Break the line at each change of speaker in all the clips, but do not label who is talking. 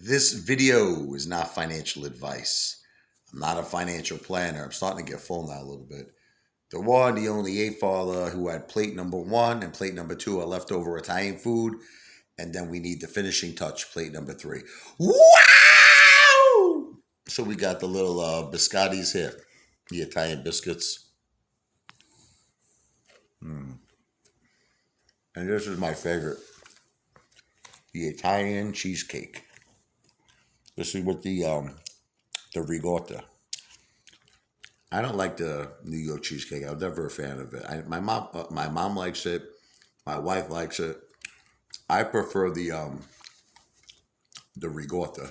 This video is not financial advice. I'm not a financial planner. I'm starting to get full now a little bit. The one, the only Apefather who had plate number one and plate number two are leftover Italian food. And then we need the finishing touch, plate number three. Wow! So we got the little biscottis here, the Italian biscuits. And this is my favorite, the Italian cheesecake. This is with the ricotta. I don't like the New York cheesecake. I was never a fan of it. My mom likes it. My wife likes it. I prefer the ricotta.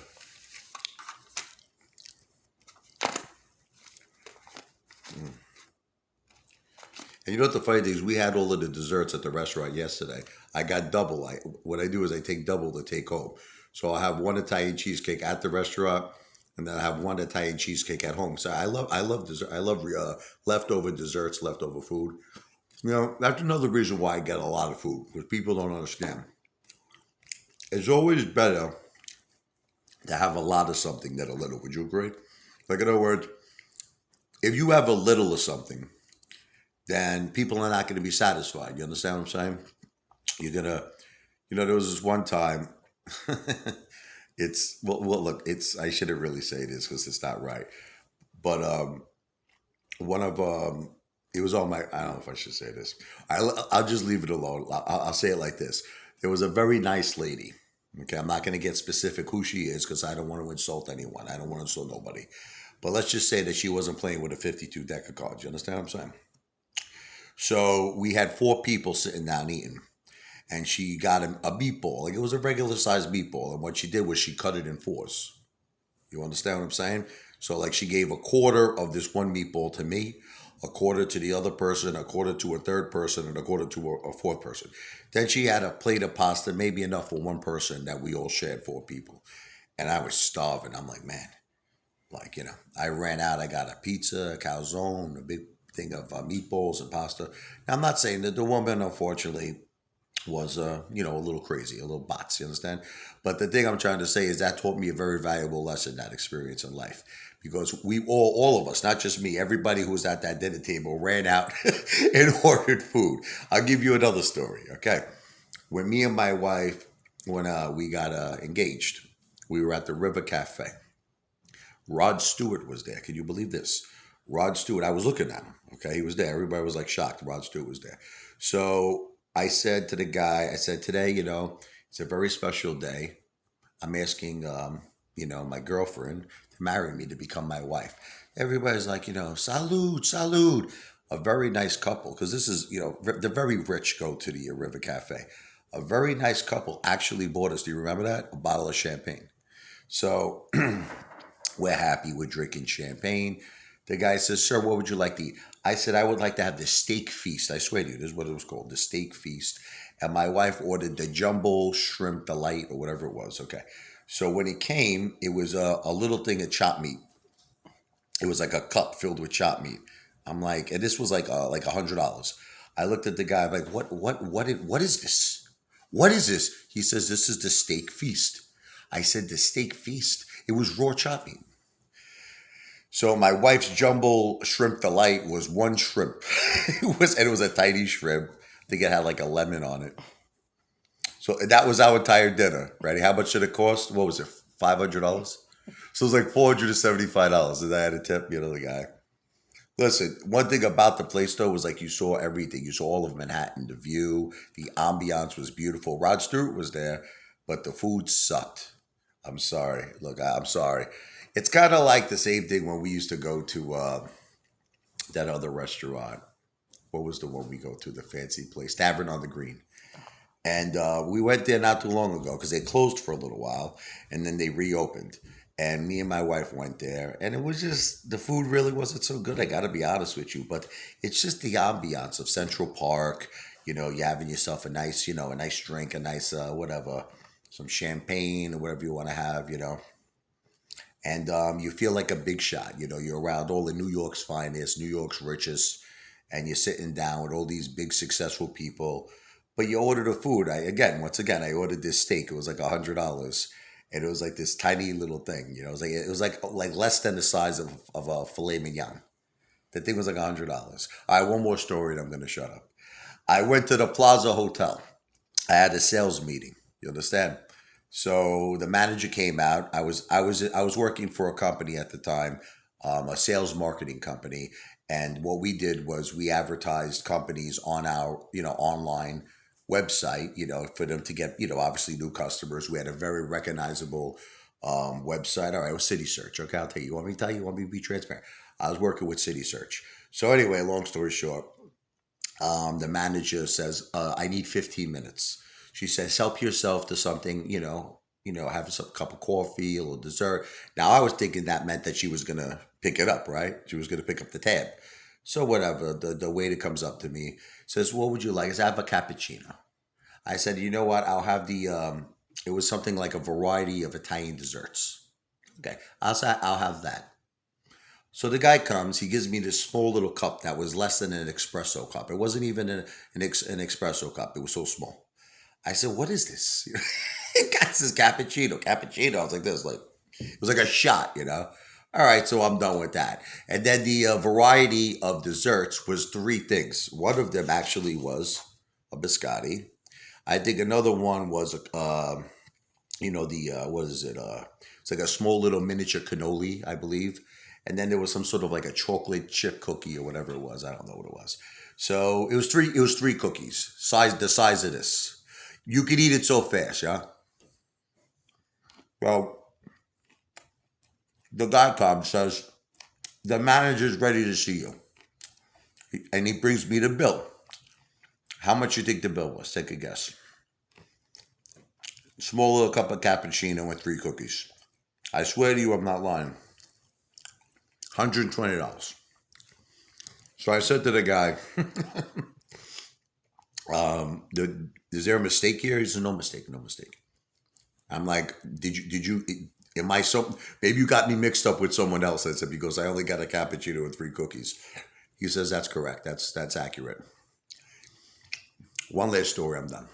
And you know what the funny thing is? We had all of the desserts at the restaurant yesterday. I got double. What I do is I take double to take home. So I'll have one Italian cheesecake at the restaurant, and then I have one Italian cheesecake at home. So I love dessert. I love leftover desserts, leftover food. You know, that's another reason why I get a lot of food, because people don't understand. It's always better to have a lot of something than a little. Would you agree? Like, in other words, if you have a little of something, then people are not going to be satisfied. You understand what I'm saying? You're gonna, there was this one time. Look, I shouldn't really say this because it's not right. But one of it was on my. I don't know if I should say this. I'll just leave it alone. I'll say it like this. There was a very nice lady. Okay, I'm not going to get specific who she is because I don't want to insult anyone. I don't want to insult nobody. But let's just say that she wasn't playing with a 52 deck of cards. You understand what I'm saying? So we had four people sitting down eating, and she got him a meatball. Like, it was a regular sized meatball. And what she did was she cut it in fours. You understand what I'm saying? So, like, she gave a quarter of this one meatball to me, a quarter to the other person, a quarter to a third person, and a quarter to a fourth person. Then she had a plate of pasta, maybe enough for one person, that we all shared, four people. And I was starving. I'm like, man, I ran out. I got a pizza, a calzone, a big thing of meatballs and pasta. Now, I'm not saying that the woman, unfortunately, was a little crazy, a little bots, you understand? But the thing I'm trying to say is that taught me a very valuable lesson, that experience in life. Because we all of us, not just me, everybody who was at that dinner table ran out and ordered food. I'll give you another story, okay? When me and my wife, when we got engaged, we were at the River Cafe. Rod Stewart was there. Can you believe this? Rod Stewart, I was looking at him, okay? He was there. Everybody was like shocked. Rod Stewart was there. So I said to the guy, today, it's a very special day. I'm asking, my girlfriend to marry me, to become my wife. Everybody's like, salute, salute. A very nice couple, because this is, the very rich go to the River Cafe. A very nice couple actually bought us, do you remember that? A bottle of champagne. So we're happy, we're drinking champagne. The guy says, sir, what would you like to eat? I said, I would like to have the steak feast. I swear to you, this is what it was called, the steak feast. And my wife ordered the jumbo shrimp delight or whatever it was. Okay. So when it came, it was a little thing of chopped meat. It was like a cup filled with chopped meat. I'm like, and this was like $100. I looked at the guy, I'm like, what is this? What is this? He says, this is the steak feast. I said, the steak feast? It was raw chopped meat. So my wife's jumbo shrimp delight was one shrimp. It was a tiny shrimp. I think it had like a lemon on it. So that was our entire dinner. Ready? How much did it cost? What was it? $500? So it was like $475. And I had a tip, the guy. Listen, one thing about the place though was, like, you saw everything. You saw all of Manhattan, the view, the ambiance was beautiful. Rod Stewart was there, but the food sucked. I'm sorry. Look, I'm sorry. It's kind of like the same thing when we used to go to that other restaurant. What was the one we go to? The fancy place, Tavern on the Green. And we went there not too long ago because they closed for a little while and then they reopened. And me and my wife went there, and it was just, the food really wasn't so good. I got to be honest with you, but it's just the ambiance of Central Park. You having yourself a nice, a nice drink, a nice whatever, some champagne or whatever you want to have, And you feel like a big shot. You're around all of New York's finest, New York's richest, and you're sitting down with all these big successful people. But you order the food. Once again, I ordered this steak. It was like $100. and it was like this tiny little thing. You know, it was like less than the size of a filet mignon. The thing was like $100. All right, one more story, and I'm going to shut up. I went to the Plaza Hotel. I had a sales meeting. You understand? So the manager came out. I was working for a company at the time, a sales marketing company, and what we did was we advertised companies on our online website, for them to get obviously new customers. We had a very recognizable website. All right, it was City Search. Okay, I'll tell you. You want me to tell you? You want me to be transparent? I was working with City Search. So anyway, long story short, the manager says, "I need 15 minutes." She says, "Help yourself to something, have some cup of coffee or dessert." Now I was thinking that meant that she was gonna pick it up, right? She was gonna pick up the tab. So whatever. The waiter comes up to me, says, "What would you like?" I said, "I have a cappuccino." I said, "You know what? I'll have the." It was something like a variety of Italian desserts. Okay, I'll have that. So the guy comes, he gives me this small little cup that was less than an espresso cup. It wasn't even an espresso cup. It was so small. I said, "What is this?" It got this cappuccino. Cappuccino. I was like this, like it was like a shot. All right, so I'm done with that. And then the variety of desserts was three things. One of them actually was a biscotti. I think another one was the what is it? It's like a small little miniature cannoli, I believe. And then there was some sort of like a chocolate chip cookie or whatever it was. I don't know what it was. So it was three. It was three cookies, the size of this. You could eat it so fast, yeah. Well, the guy comes, says the manager's ready to see you, and he brings me the bill. How much you think the bill was? Take a guess. Small little cup of cappuccino and three cookies. I swear to you, I'm not lying. $120. So I said to the guy, "Is there a mistake here?" He said, "No mistake, no mistake." I'm like, "Did you? Am I so? Maybe you got me mixed up with someone else." I said, "Because I only got a cappuccino and three cookies." He says, "That's correct. That's accurate." One last story. I'm done.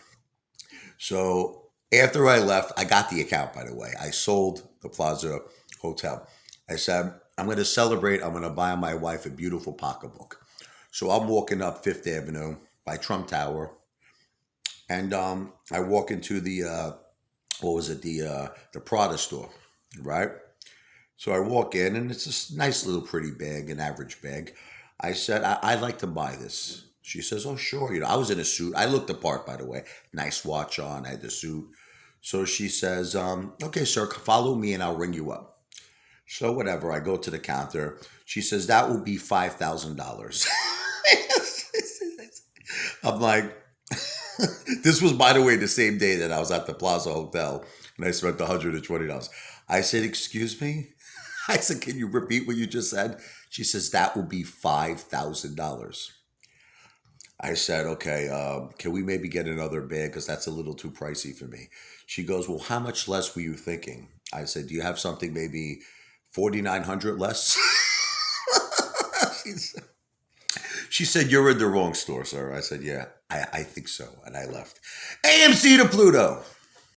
So after I left, I got the account. By the way, I sold the Plaza Hotel. I said, "I'm going to celebrate. I'm going to buy my wife a beautiful pocketbook." So I'm walking up Fifth Avenue by Trump Tower, and I walk into the what was it, the Prada store, right? So I walk in, and it's this nice little pretty bag, an average bag. I said, I'd like to buy this. She says, "Oh, sure." I was in a suit. I looked the part, by the way. Nice watch on. I had the suit. So she says, "Okay, sir, follow me, and I'll ring you up." So whatever. I go to the counter. She says, "That will be $5,000." I'm like, this was, by the way, the same day that I was at the Plaza Hotel, and I spent $120. I said, "Excuse me?" I said, "Can you repeat what you just said?" She says, "That will be $5,000." I said, "Okay, can we maybe get another bag? Because that's a little too pricey for me." She goes, "Well, how much less were you thinking?" I said, "Do you have something maybe 4,900 less?" she, said, she said, "You're in the wrong store, sir." I said, "Yeah, I think so." And I left. AMC to Pluto.